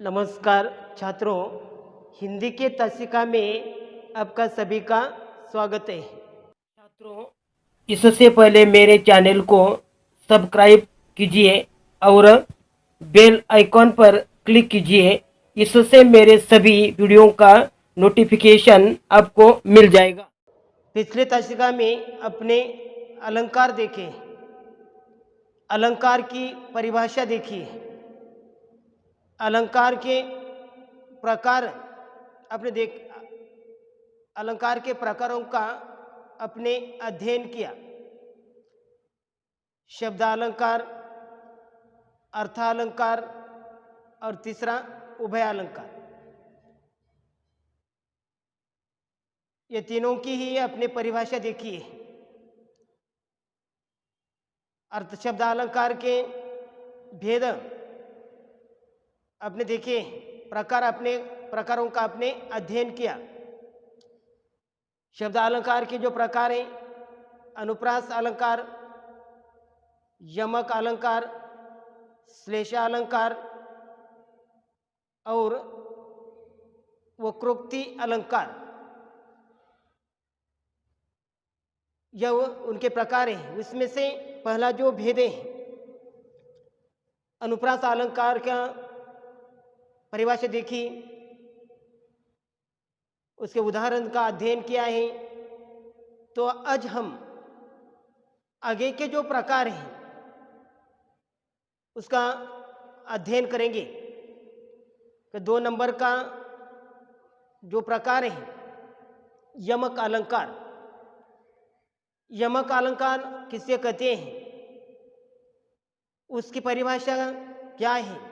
नमस्कार छात्रों, हिंदी के तासिका में आपका सभी का स्वागत है। छात्रों, इससे पहले मेरे चैनल को सब्सक्राइब कीजिए और बेल आइकॉन पर क्लिक कीजिए। इससे मेरे सभी वीडियो का नोटिफिकेशन आपको मिल जाएगा। पिछले तासिका में अपने अलंकार देखे, अलंकार की परिभाषा देखी, अलंकार के प्रकार अपने अलंकार के प्रकारों का अपने अध्ययन किया। शब्दालंकार, अर्थालंकार और तीसरा उभयालंकार, ये तीनों की ही अपने परिभाषा देखी है। अर्थ शब्दालंकार के भेद अपने देखे, अपने प्रकारों का अपने अध्ययन किया। शब्दालंकार के जो प्रकार हैं, अनुप्रास अलंकार, यमक अलंकार, श्लेषालंकार और वक्रोक्ति अलंकार, यह उनके प्रकार हैं। उसमें से पहला जो भेद है, अनुप्रास अलंकार का परिभाषा देखी, उसके उदाहरण का अध्ययन किया है। तो आज हम आगे के जो प्रकार हैं उसका अध्ययन करेंगे। तो 2 नंबर का जो प्रकार है, यमक अलंकार। यमक अलंकार किसे कहते हैं, उसकी परिभाषा क्या है,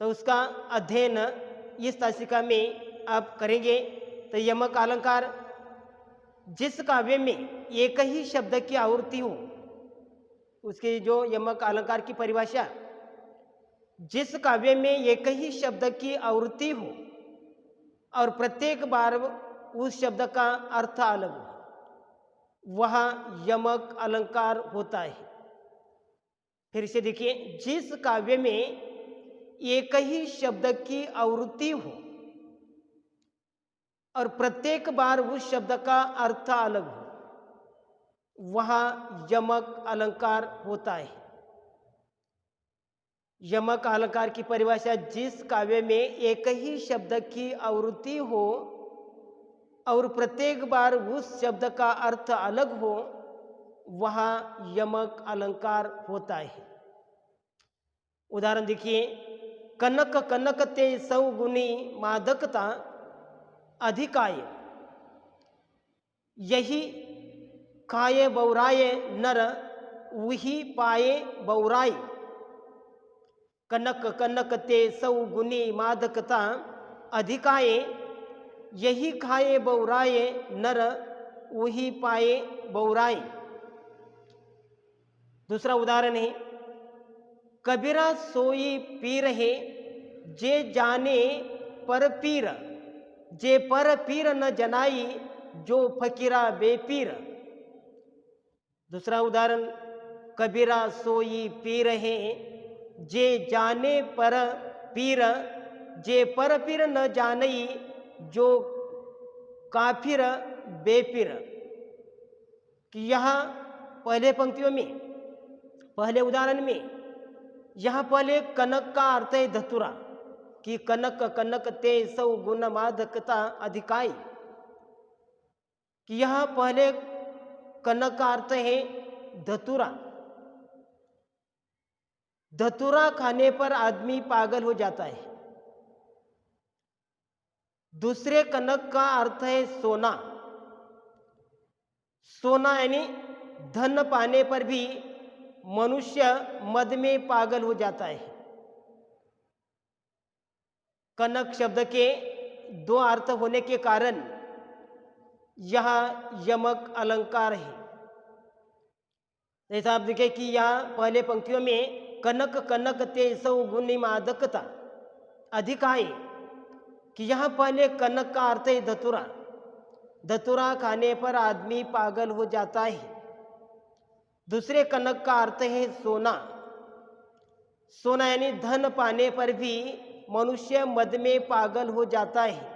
तो उसका अध्ययन इस तासिका में आप करेंगे। तो यमक अलंकार, जिस काव्य में एक ही शब्द की आवृत्ति हो, उसके जो यमक अलंकार की परिभाषा, जिस काव्य में एक ही शब्द की आवृत्ति हो और प्रत्येक बार उस शब्द का अर्थ अलग हो, वह यमक अलंकार होता है। फिर से देखिए, जिस काव्य में एक ही शब्द की आवृत्ति हो और प्रत्येक बार उस शब्द का अर्थ अलग हो, वह यमक अलंकार होता है। यमक अलंकार की परिभाषा, जिस काव्य में एक ही शब्द की आवृत्ति हो और प्रत्येक बार उस शब्द का अर्थ अलग हो, वह यमक अलंकार होता है। उदाहरण देखिए, कनक कनकते सौगुनी मादकता अधिकाय, यही खाए बौराए नर वही पाए बौराई। कनक कनकते सौगुनी मादकता अधिकाए, यही खाए बौराए नर वही पाए बौराई। दूसरा उदाहरण है, कबीरा सोई पीर है जे जाने पर पीर, जे पर पीर न जनाई जो फकीरा बेपीर। दूसरा उदाहरण, कबीरा सोई पीर है जे जाने पर पीर, जे पर पीर न जानई जो काफिर बेपीर। कि यहाँ पहले पंक्तियों में, पहले उदाहरण में, यहाँ पहले कनक का अर्थ है धतुरा, कि कनक कनक ते सौ गुण मादकता अधिकाई। कि यहाँ पहले कनक का अर्थ है धतुरा। धतुरा खाने पर आदमी पागल हो जाता है। दूसरे कनक का अर्थ है सोना। सोना यानी धन पाने पर भी मनुष्य मद में पागल हो जाता है। कनक शब्द के 2 अर्थ होने के कारण यह यमक अलंकार है। जैसा आप देखें कि यहाँ पहले पंक्तियों में कनक कनक ते सौ गुणी मादकता अधिकाई, कि यहाँ पहले कनक का अर्थ है धतुरा। धतुरा खाने पर आदमी पागल हो जाता है। दूसरे कनक का अर्थ है सोना। सोना यानी धन पाने पर भी मनुष्य मद में पागल हो जाता है।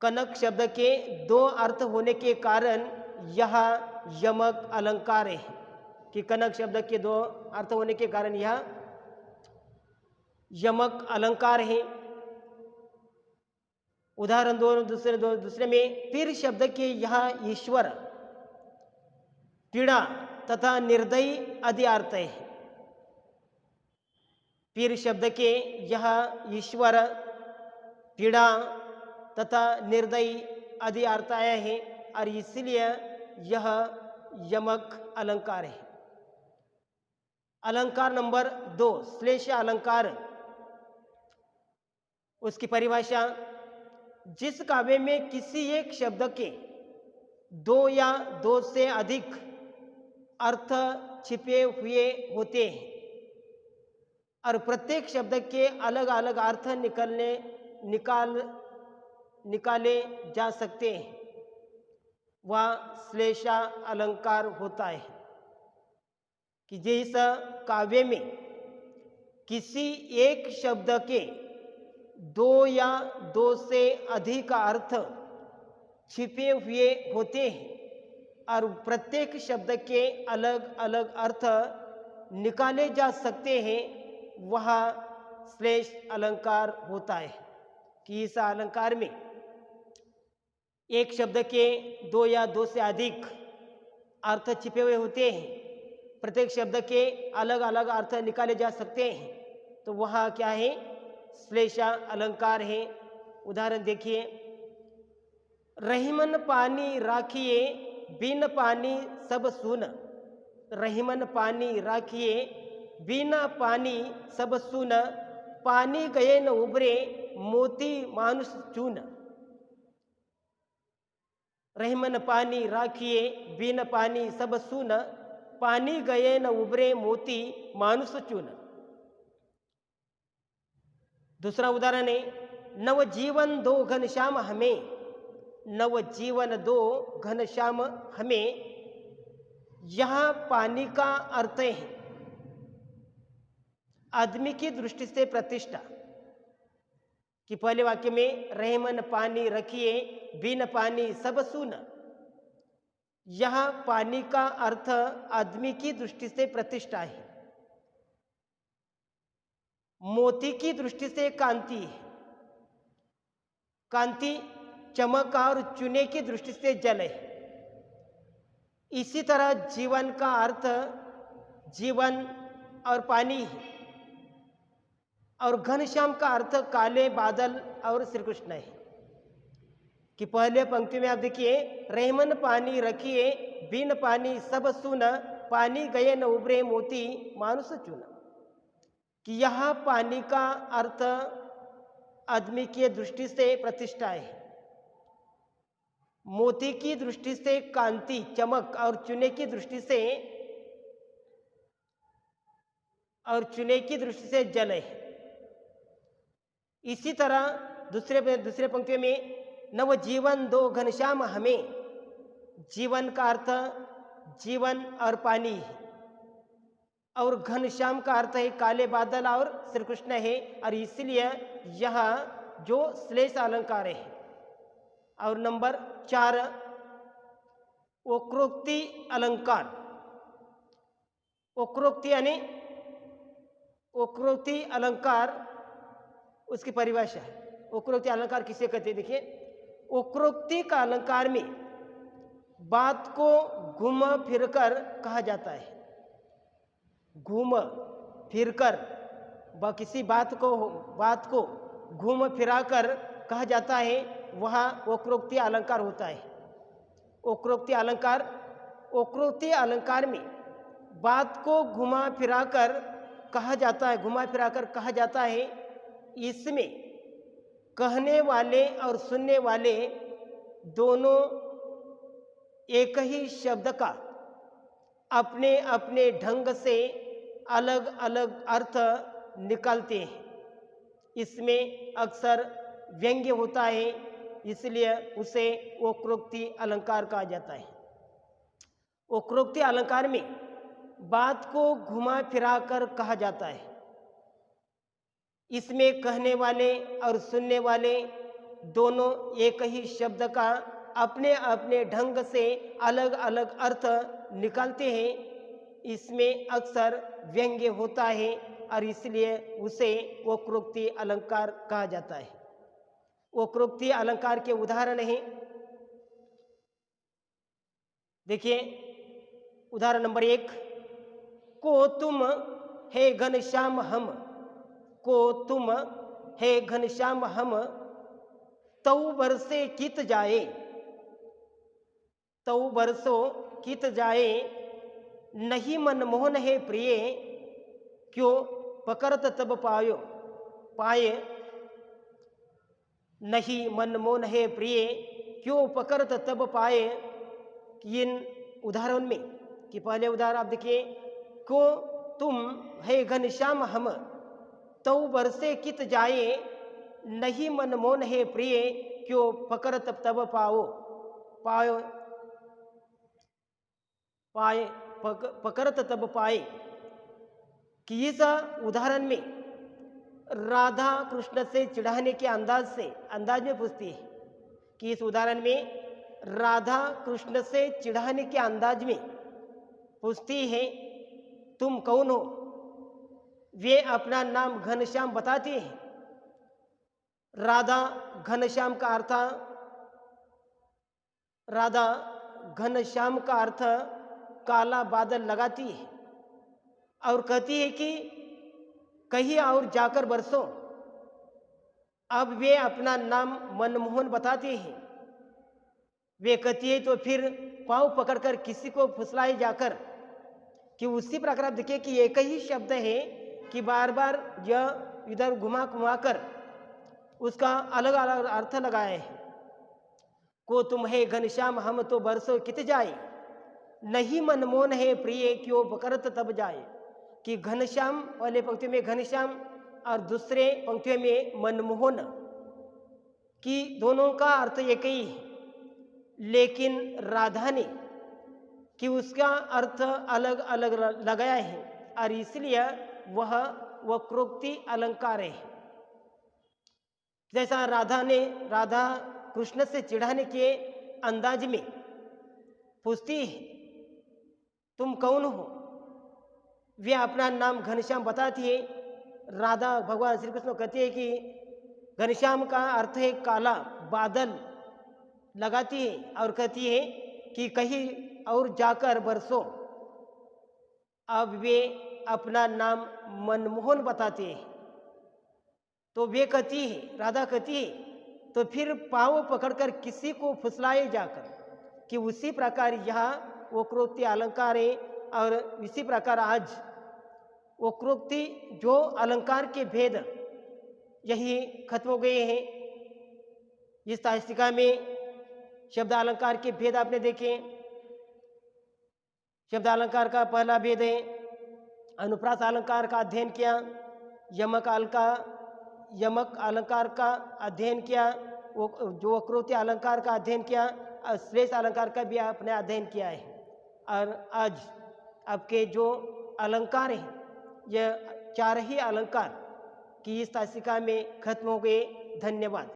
कनक शब्द के दो अर्थ होने के कारण यह यमक अलंकार है कि कनक शब्द के दो अर्थ होने के कारण यह यमक अलंकार है। उदाहरण दूसरे में पीर शब्द के यह ईश्वर, पीड़ा तथा निर्दयी आदि अर्थ है। पीर शब्द के यह ईश्वर, पीड़ा तथा निर्दयी आदि अर्थ आया है और इसलिए यह यमक अलंकार है। अलंकार नंबर 2 श्लेष अलंकार। उसकी परिभाषा, जिस काव्य में किसी एक शब्द के दो या दो से अधिक अर्थ छिपे हुए होते हैं और प्रत्येक शब्द के अलग अलग अर्थ निकाले जा सकते हैं, वह श्लेषा अलंकार होता है। कि जिस काव्य में किसी एक शब्द के दो या दो से अधिक अर्थ छिपे हुए होते हैं और प्रत्येक शब्द के अलग अलग अर्थ निकाले जा सकते हैं, वह श्लेष अलंकार होता है। कि इस अलंकार में एक शब्द के दो या दो से अधिक अर्थ छिपे हुए होते हैं, प्रत्येक शब्द के अलग अलग अर्थ निकाले जा सकते हैं, तो वह क्या है? श्लेषा अलंकार है। उदाहरण देखिए, रहीमन पानी राखिए बिन पानी सब सून। रहीमन पानी राखिए बिना पानी सब सून, पानी गए न उभरे मोती मानुष चून। रहीमन पानी राखिए बिन पानी सब सून, पानी गए न उभरे मोती मानुष चून। दूसरा उदाहरण है, नवजीवन दो घनश्याम हमें। नवजीवन दो घनश्याम हमें, यहां पानी का अर्थ है आदमी की दृष्टि से प्रतिष्ठा। कि पहले वाक्य में रहमन पानी रखिए बिन पानी सब सून, यहां पानी का अर्थ आदमी की दृष्टि से प्रतिष्ठा है। मोती की दृष्टि से कांति है। कांति चमक और चूने की दृष्टि से जल है। इसी तरह जीवन का अर्थ जीवन और पानी है और घनश्याम का अर्थ काले बादल और श्री कृष्ण है। कि पहले पंक्ति में आप देखिए, रहमन पानी रखिए बिन पानी सब सुन, पानी गए न उभरे मोती मानुष चुन। कि यह पानी का अर्थ आदमी की दृष्टि से प्रतिष्ठा है, मोती की दृष्टि से कांति चमक और चूने की दृष्टि से जल है। इसी तरह दूसरे पंक्ति में, नवजीवन दो घनश्याम हमें, जीवन का अर्थ जीवन और पानी है और घनश्याम का अर्थ है काले बादल और श्री कृष्ण है, और इसलिए यह जो श्लेष अलंकार है। और नंबर 4 वक्रोक्ति अलंकार। वक्रोक्ति यानी वक्रोक्ति अलंकार, उसकी परिभाषा है। वक्रोक्ति अलंकार किसे कहते हैं? देखिए, वक्रोक्ति का अलंकार में बात को घूम फिरकर कहा जाता है। घूम फिरकर किसी बात को घूम फिराकर कहा जाता है, वह वक्रोक्ति अलंकार होता है। वक्रोक्ति अलंकार में बात को घुमा फिराकर कहा जाता है। इसमें कहने वाले और सुनने वाले दोनों एक ही शब्द का अपने अपने ढंग से अलग अलग अर्थ निकालते हैं। इसमें अक्सर व्यंग्य होता है, इसलिए उसे वक्रोक्ति अलंकार कहा जाता है। वक्रोक्ति अलंकार में बात को घुमा फिरा कर कहा जाता है। इसमें कहने वाले और सुनने वाले दोनों एक ही शब्द का अपने अपने ढंग से अलग अलग अर्थ निकालते हैं। इसमें अक्सर व्यंग्य होता है और इसलिए उसे वक्रोक्ति अलंकार कहा जाता है। वक्रोक्ति अलंकार के उदाहरण हैं, देखिए उदाहरण नंबर 1, को तुम है घनश्याम हम, को तुम है घनश्याम हम, तऊ बरसे कित जाए, तऊ बरसो कित जाए, नहीं मनमोहन है प्रिय, क्यों पकड़त तब पायो पाए, नहीं मनमोहन है प्रिय क्यों पकड़त तब पाए। इन उदाहरण में कि पहले उदाहरण आप देखिए, को तुम है घनश्याम हम, तऊ बरसे कित जाए, नहीं मनमोहन है प्रिय, क्यों पकड़त तब पाओ पायो पाए पकड़त तब पाए। कि इस उदाहरण में राधा कृष्ण से चिढ़ाने के अंदाज में पूछती है कि इस उदाहरण में राधा कृष्ण से चिढ़ाने के अंदाज में पूछती है, तुम कौन हो। वे अपना नाम घनश्याम बताती है। राधा घनश्याम का अर्थ राधा घनश्याम का अर्थ काला बादल लगाती है और कहती है कि कहीं और जाकर बरसो। अब वे अपना नाम मनमोहन बताती हैं। वे कहती है तो फिर पाँव पकड़कर किसी को फुसलाए जाकर, कि उसी प्रकार आप देखिए कि एक ही शब्द है कि बार बार यह इधर घुमा घुमा कर उसका अलग अलग अर्थ लगाए हैं। को तुम है घनश्याम हम, तो बरसो कित जाए, नहीं मनमोहन है प्रिय, क्यों पकड़त तब जाए। कि घनश्याम पहले पंक्ति में घनश्याम और दूसरे पंक्ति में मनमोहन, कि दोनों का अर्थ एक ही है, लेकिन राधा ने कि उसका अर्थ अलग अलग लगाया है और इसलिए वह वक्रोक्ति अलंकार है। जैसा राधा कृष्ण से चिढ़ाने के अंदाज में पूछती है, तुम कौन हो। वे अपना नाम घनश्याम बताती है। राधा भगवान श्री कृष्ण कहती है कि घनश्याम का अर्थ है काला बादल लगाती है और कहती है कि कहीं और जाकर बरसो। अब वे अपना नाम मनमोहन बताते हैं तो वे कहती है, राधा कहती है तो फिर पाँव पकड़कर किसी को फुसलाए जाकर, कि उसी प्रकार यह वक्रोक्ति अलंकार है। और इसी प्रकार आज वक्रोक्ति जो अलंकार के भेद यही खत्म हो गए हैं। इस ताशिका में शब्द अलंकार के भेद आपने देखे। शब्द अलंकार का पहला भेद है अनुप्रास अलंकार का अध्ययन किया, यमक अलंकार का अध्ययन किया, जो वक्रोक्ति अलंकार का अध्ययन किया, और श्लेष अलंकार का भी आपने अध्ययन किया है। और आज आपके जो अलंकार हैं यह 4 ही अलंकार की इस ताशिका में खत्म हो गए। धन्यवाद।